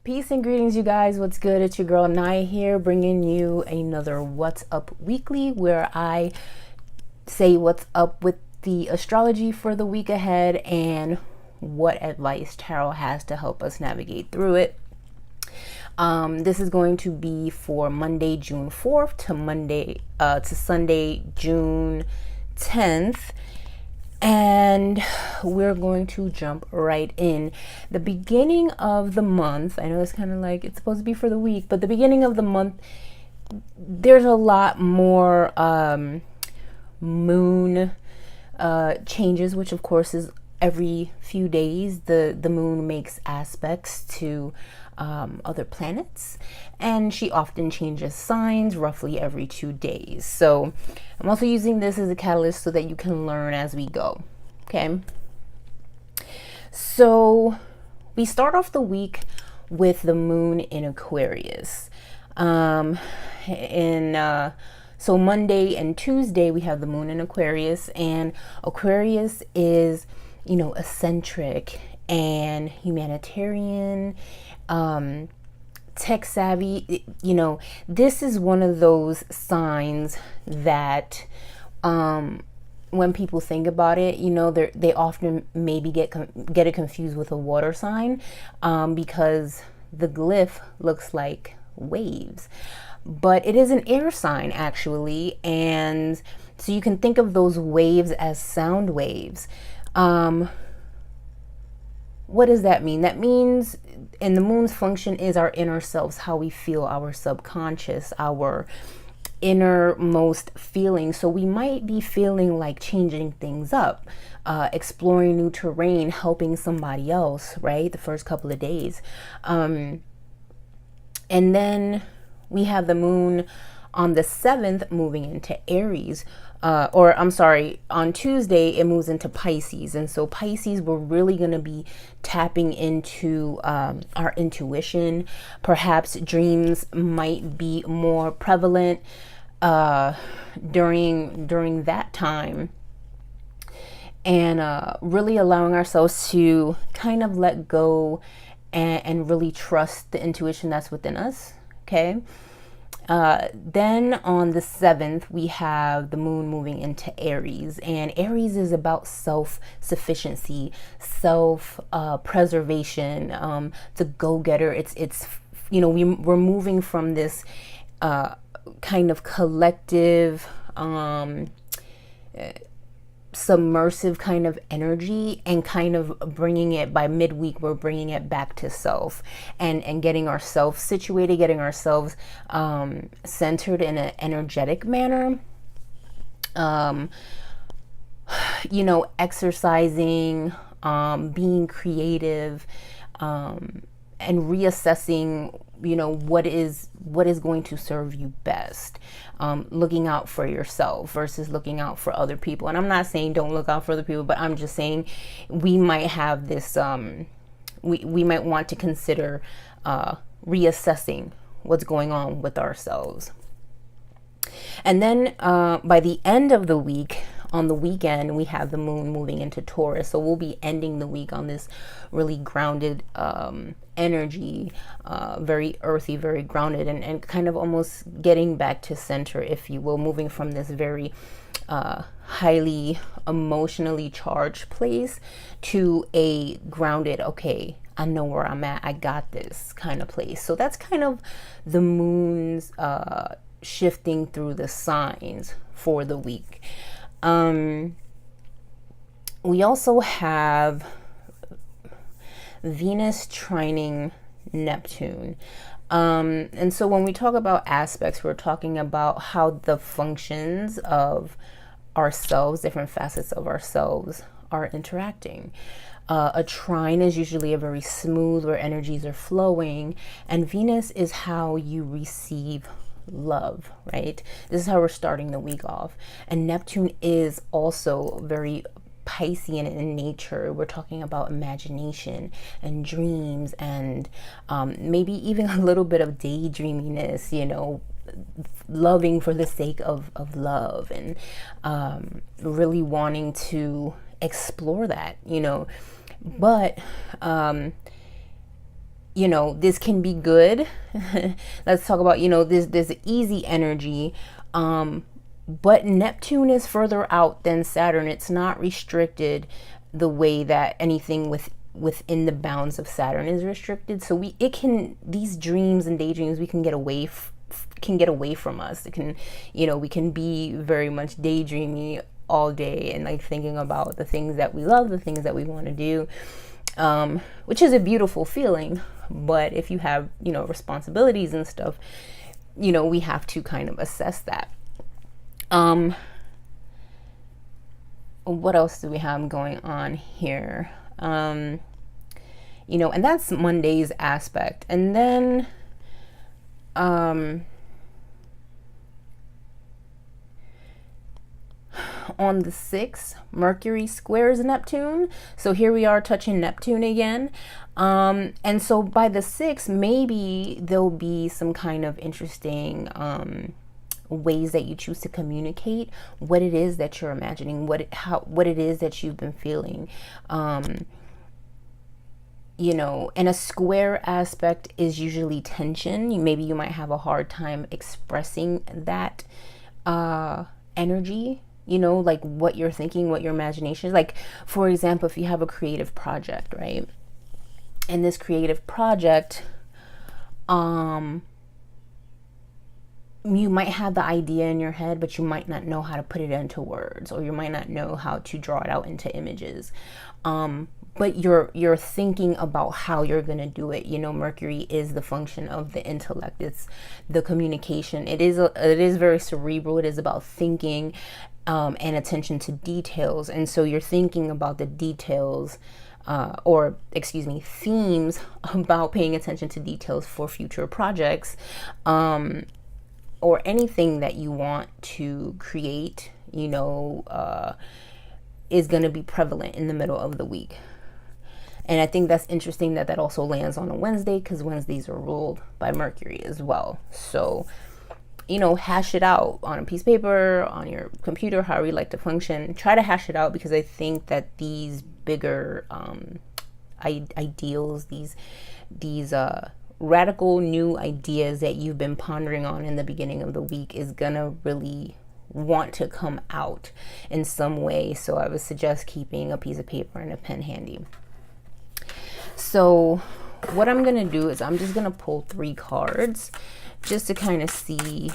Peace and greetings, you guys. What's good? It's your girl Naya here, bringing you another What's Up Weekly, where I say what's up with the astrology for the week ahead and what advice tarot has to help us navigate through it. This is going to be for Monday, June 4th to Sunday, June 10th. And we're going to jump right in. The beginning of the month, I know it's kind of like it's supposed to be for the week, but the beginning of the month, there's a lot more moon changes, which of course is every few days. The moon makes aspects to other planets, and she often changes signs roughly every 2 days. So I'm also using this as a catalyst so that you can learn as we go. Okay, so we start off the week with the moon in Aquarius. So Monday and Tuesday we have the moon in Aquarius, and Aquarius is, eccentric and humanitarian, tech savvy. This is one of those signs that when people think about it, they often maybe get it confused with a water sign, because the glyph looks like waves, but it is an air sign actually. And so you can think of those waves as sound waves. What does that mean? That means, and the moon's function is our inner selves, how we feel, our subconscious, our innermost feelings. So we might be feeling like changing things up, exploring new terrain, helping somebody else, right? The first couple of days. And then we have the moon on the 7th moving into Aries, on Tuesday it moves into Pisces. And so Pisces, we're really going to be tapping into our intuition. Perhaps dreams might be more prevalent during that time, and really allowing ourselves to kind of let go and really trust the intuition that's within us. Okay. Then on the 7th, we have the moon moving into Aries, and Aries is about self-sufficiency, self-preservation, the go-getter. It's we're moving from this kind of collective, submersive kind of energy, and kind of bringing it, by midweek we're bringing it back to self, and getting ourselves situated, getting ourselves centered in an energetic manner, exercising, being creative, and reassessing what is going to serve you best, looking out for yourself versus looking out for other people. And I'm not saying don't look out for other people, but I'm just saying we might have this, we might want to consider reassessing what's going on with ourselves. And then by the end of the week, on the weekend, we have the moon moving into Taurus. So we'll be ending the week on this really grounded energy, very earthy, very grounded, and kind of almost getting back to center, if you will, moving from this very highly emotionally charged place to a grounded, okay, I know where I'm at, I got this kind of place. So that's kind of the moon's shifting through the signs for the week. We also have Venus trining Neptune. And so when we talk about aspects, we're talking about how the functions of ourselves, different facets of ourselves, are interacting. A trine is usually a very smooth, where energies are flowing, and Venus is how you receive love, right? This is how we're starting the week off. And Neptune is also very Piscean in nature. We're talking about imagination and dreams, and maybe even a little bit of daydreaminess, loving for the sake of love, and really wanting to explore that, But you know, this can be good. Let's talk about, you know, this easy energy. But Neptune is further out than Saturn. It's not restricted the way that anything within the bounds of Saturn is restricted. So these dreams and daydreams, we can get away can get away from us. It can, you know, we can be very much daydreamy all day and like thinking about the things that we love, the things that we want to do, which is a beautiful feeling. But if you have, you know, responsibilities and stuff, you know, we have to kind of assess that. What else do we have going on here? You know, and that's Monday's aspect. And then, on the 6th, Mercury squares Neptune. So here we are touching Neptune again. And so by the 6th, maybe there'll be some kind of interesting ways that you choose to communicate what it is that you're imagining, what it is that you've been feeling. You know, and a square aspect is usually tension. Maybe you might have a hard time expressing that energy, you know, like what you're thinking, what your imagination is. Like, for example, if you have a creative project, right? And this creative project, you might have the idea in your head, but you might not know how to put it into words, or you might not know how to draw it out into images. But you're thinking about how you're going to do it. You know, Mercury is the function of the intellect. It's the communication. It is very cerebral. It is about thinking and attention to details. And so you're thinking about the details, themes about paying attention to details for future projects, or anything that you want to create, you know, is going to be prevalent in the middle of the week. And I think that's interesting that also lands on a Wednesday, because Wednesdays are ruled by Mercury as well. So, you know, hash it out on a piece of paper, on your computer, however you like to function. Try to hash it out, because I think that these bigger ideals, these radical new ideas that you've been pondering on in the beginning of the week is gonna really want to come out in some way. So I would suggest keeping a piece of paper and a pen handy. So what I'm going to do is I'm just going to pull 3 cards just to kind of see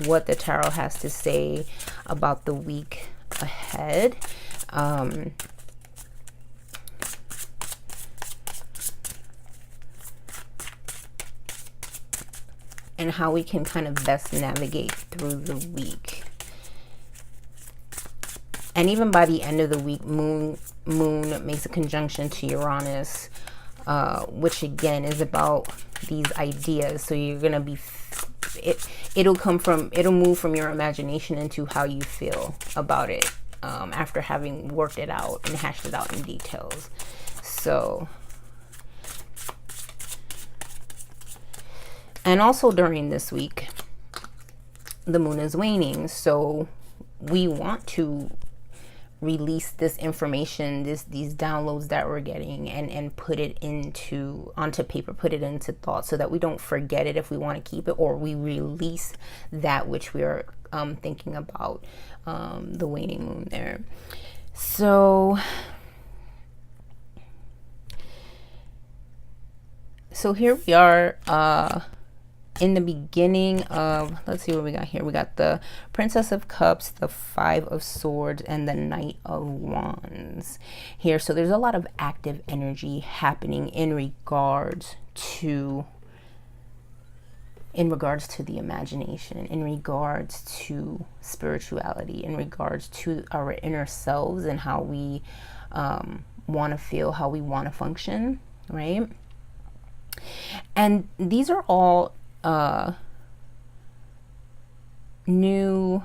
what the tarot has to say about the week ahead. And how we can kind of best navigate through the week. And even by the end of the week, Moon makes a conjunction to Uranus, which again is about these ideas. So you're gonna be, it'll move from your imagination into how you feel about it, after having worked it out and hashed it out in details. So, and also during this week, the moon is waning. So we want to release this information, these downloads that we're getting, and put it onto paper, put it into thought, so that we don't forget it if we want to keep it, or we release that which we are thinking about, the waning moon there. So here we are, in the beginning of, let's see what we got here. We got the Princess of Cups, the 5 of Swords, and the Knight of Wands here. So there's a lot of active energy happening in regards to the imagination, in regards to spirituality, in regards to our inner selves and how we want to feel, how we want to function, right? And these are all new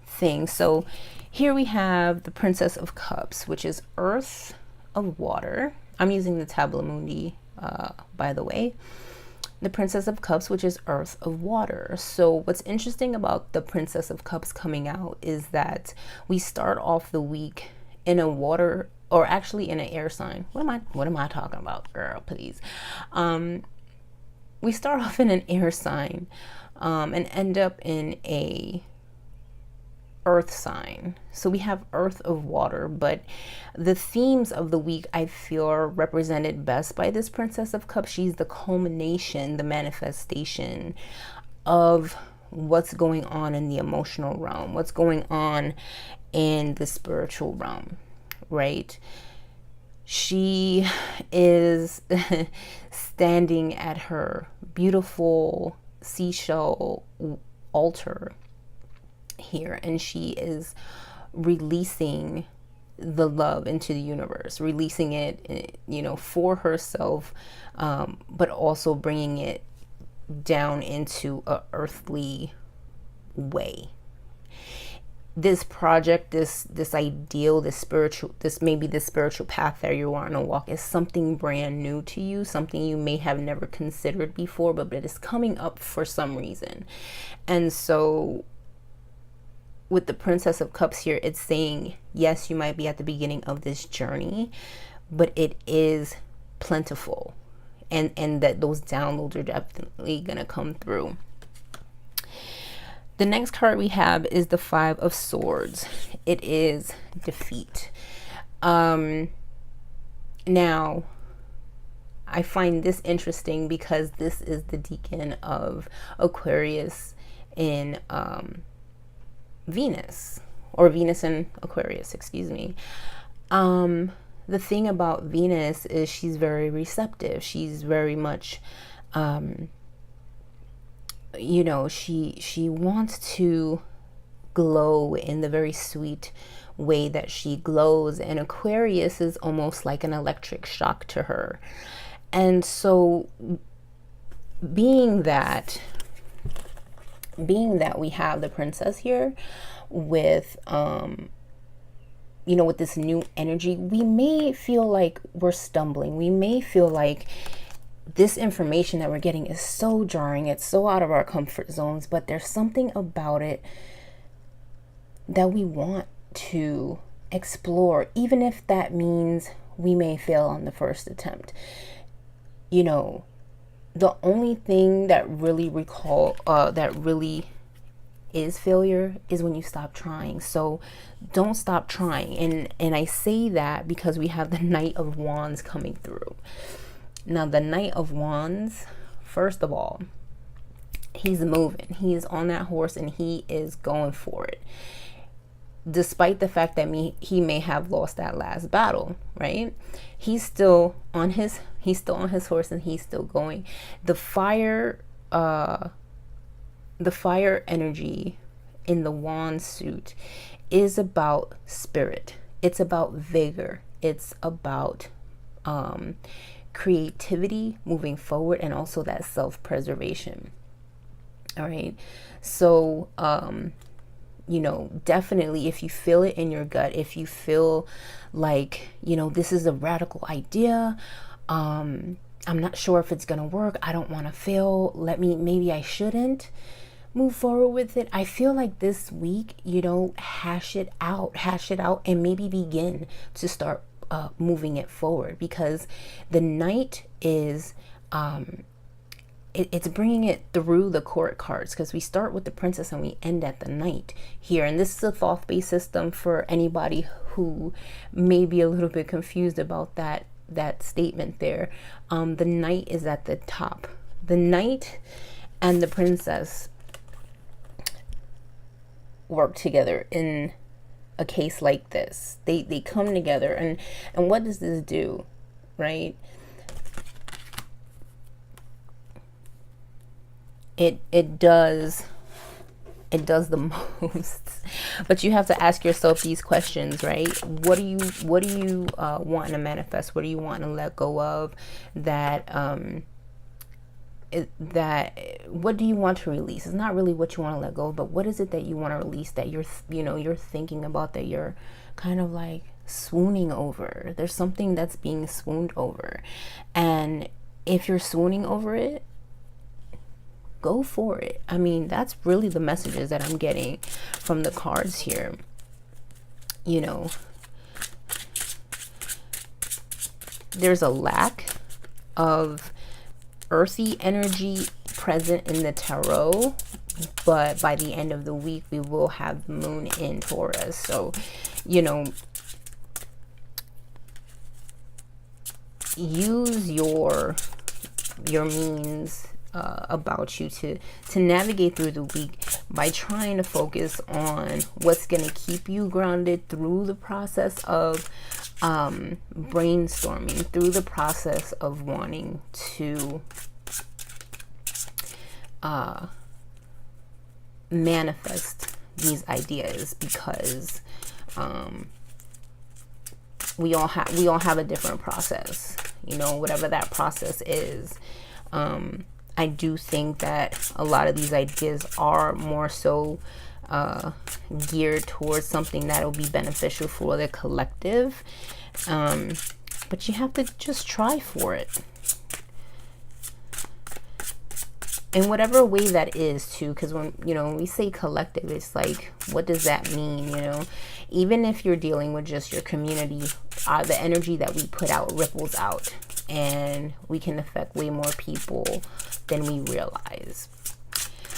things. So here we have the Princess of Cups, which is earth of water. I'm using the Tabula Mundi, by the way. The Princess of Cups, which is earth of water. So what's interesting about the Princess of Cups coming out is that we start off the week in a water, or actually in an air sign. What am I talking about, girl, please? we start off in an air sign, and end up in a earth sign. So we have earth of water, but the themes of the week I feel are represented best by this Princess of Cups. She's the culmination, the manifestation of what's going on in the emotional realm, what's going on in the spiritual realm, right? She is standing at her beautiful seashell altar here, and she is releasing the love into the universe, releasing it, for herself, but also bringing it down into a earthly way. This project, this ideal, this spiritual path that you want to walk is something brand new to you, something you may have never considered before, but it is coming up for some reason. And so with the Princess of Cups here, it's saying, yes, you might be at the beginning of this journey, but it is plentiful, and that those downloads are definitely going to come through. The next card we have is the Five of Swords. It is defeat. Now, I find this interesting because this is the decan of Aquarius in Venus, or Venus in Aquarius, excuse me. The thing about Venus is she's very receptive. She's very much, she wants to glow in the very sweet way that she glows, and Aquarius is almost like an electric shock to her. And so being that we have the princess here with with this new energy, we may feel like we're stumbling. We may feel like this information that we're getting is so jarring, it's so out of our comfort zones, but there's something about it that we want to explore, even if that means we may fail on the first attempt. The only thing that really is failure is when you stop trying. So don't stop trying. And I say that because we have the Knight of Wands coming through. Now, the Knight of Wands, first of all, he's moving. He is on that horse and he is going for it. Despite the fact that he may have lost that last battle, right? He's still on his horse and he's still going. The fire energy in the wand suit is about spirit. It's about vigor. It's about creativity, moving forward, and also that self-preservation. All right. So, definitely if you feel it in your gut, if you feel like, this is a radical idea, I'm not sure if it's going to work, I don't want to fail, maybe I shouldn't move forward with it. I feel like this week, hash it out and maybe begin to start moving it forward, because the Knight is, it's bringing it through the court cards, because we start with the princess and we end at the Knight here. And this is a thought-based system for anybody who may be a little bit confused about that statement there. The Knight is at the top. The Knight and the princess work together in a case like this. They come together, and what does this do, right? It does the most. But you have to ask yourself these questions, right? What do you want to manifest? What do you want to let go of? What do you want to release? It's not really what you want to let go of, but what is it that you want to release, that you're thinking about, that you're kind of like swooning over? There's something that's being swooned over, and if you're swooning over it, go for it. I mean, that's really the messages that I'm getting from the cards here. There's a lack of earthy energy present in the tarot, but by the end of the week we will have the moon in Taurus. So, you know, use your means about you to navigate through the week by trying to focus on what's going to keep you grounded through the process of brainstorming, through the process of wanting to manifest these ideas, because we all have a different process, you know, whatever that process is. I do think that a lot of these ideas are more so geared towards something that will be beneficial for the collective, but you have to just try for it in whatever way that is too, because when, you know, when we say collective, it's like, what does that mean? You know, even if you're dealing with just your community, the energy that we put out ripples out, and we can affect way more people than we realize.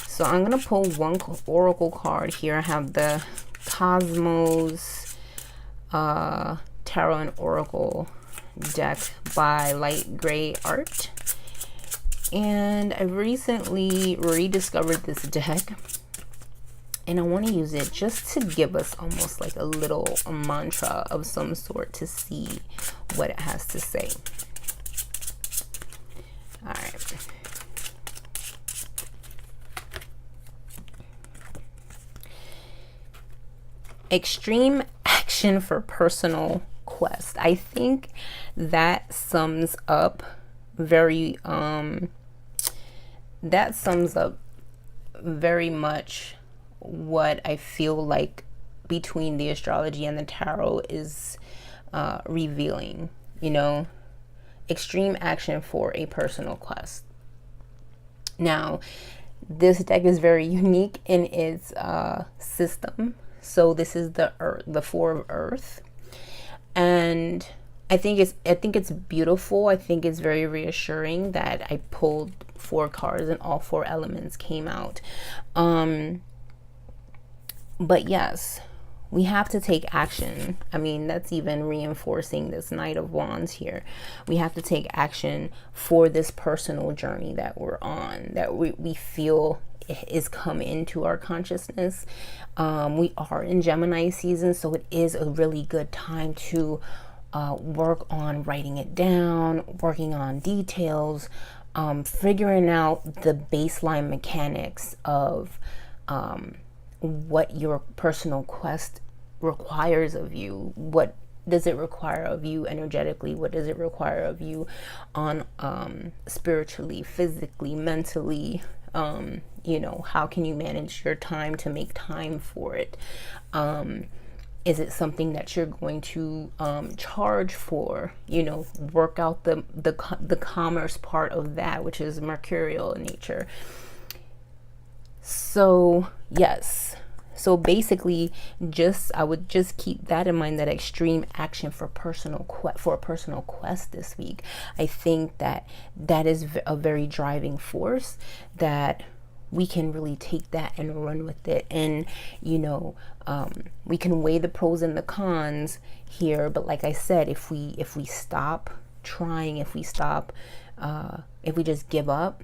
So I'm gonna pull one oracle card here. I have the Cosmos Tarot and Oracle deck by Light Gray Art, and I recently rediscovered this deck, and I want to use it just to give us almost like a mantra of some sort to see what it has to say. All right. Extreme action for personal quest. I think that sums up very much what I feel like between the astrology and the tarot is revealing, you know, extreme action for a personal quest. Now, this deck is very unique in its system. So this is the Four of Earth, and I think it's beautiful. I think it's very reassuring that I pulled 4 cards and all 4 elements came out. But yes, we have to take action. I mean, that's even reinforcing this Knight of Wands here. We have to take action for this personal journey that we're on, that we feel is come into our consciousness. We are in Gemini season, so it is a really good time to work on writing it down, working on details, figuring out the baseline mechanics of what your personal quest requires of you. What does it require of you energetically? What does it require of you on spiritually, physically, mentally? You know, how can you manage your time to make time for it? Is it something that you're going to charge for? You know, work out the commerce part of that, which is mercurial in nature. So yes, so basically, I would just keep that in mind, that extreme action for a personal quest this week. I think that is a very driving force, that we can really take that and run with it. And, you know, we can weigh the pros and the cons here. But like I said, if we stop trying, if we just give up,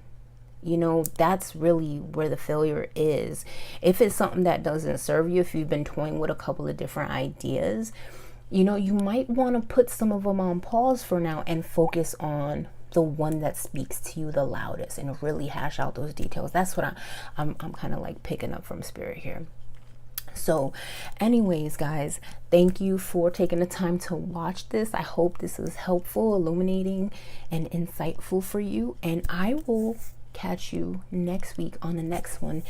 you know, that's really where the failure is. If it's something that doesn't serve you, if you've been toying with a couple of different ideas, you know, you might want to put some of them on pause for now and focus on the one that speaks to you the loudest and really hash out those details. That's what I'm kind of like picking up from spirit here. So anyways, guys, thank you for taking the time to watch this. I hope this is helpful, illuminating, and insightful for you. And I will catch you next week on the next one.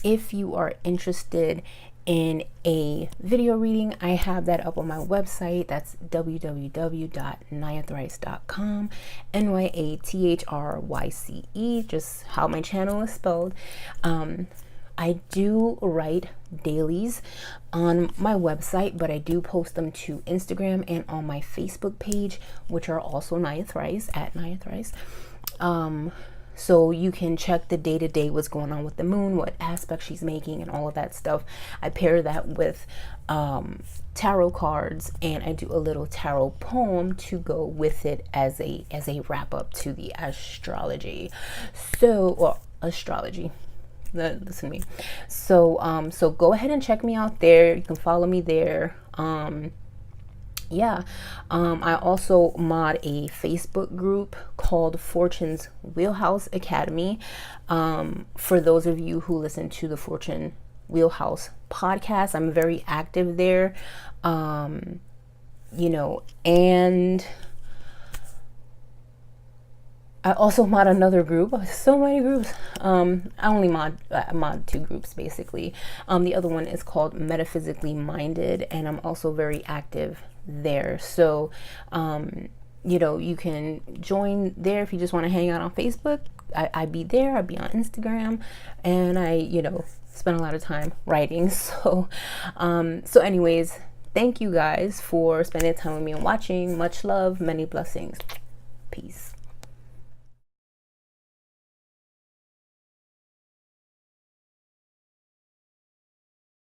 If you are interested in a video reading, I have that up on my website. That's www.nayathryce.com, NYATHRYCE, just how my channel is spelled. I do write dailies on my website, but I do post them to Instagram and on my Facebook page, which are also Naya Thryce, at Naya Thryce. So you can check the day to day, what's going on with the moon, what aspect she's making, and all of that stuff. I pair that with tarot cards, and I do a little tarot poem to go with it as a wrap up to the astrology. So, well, astrology. Listen to me. So so go ahead and check me out there. You can follow me there. I also mod a Facebook group called Fortune's Wheelhouse Academy. For those of you who listen to the Fortune Wheelhouse podcast, I'm very active there. And I also mod another group. So many groups. I only mod 2 groups basically. The other one is called Metaphysically Minded, and I'm also very active there. So, you can join there if you just want to hang out on Facebook. I be there. I be on Instagram, and I spend a lot of time writing. So, anyways, thank you guys for spending time with me and watching. Much love, many blessings, peace.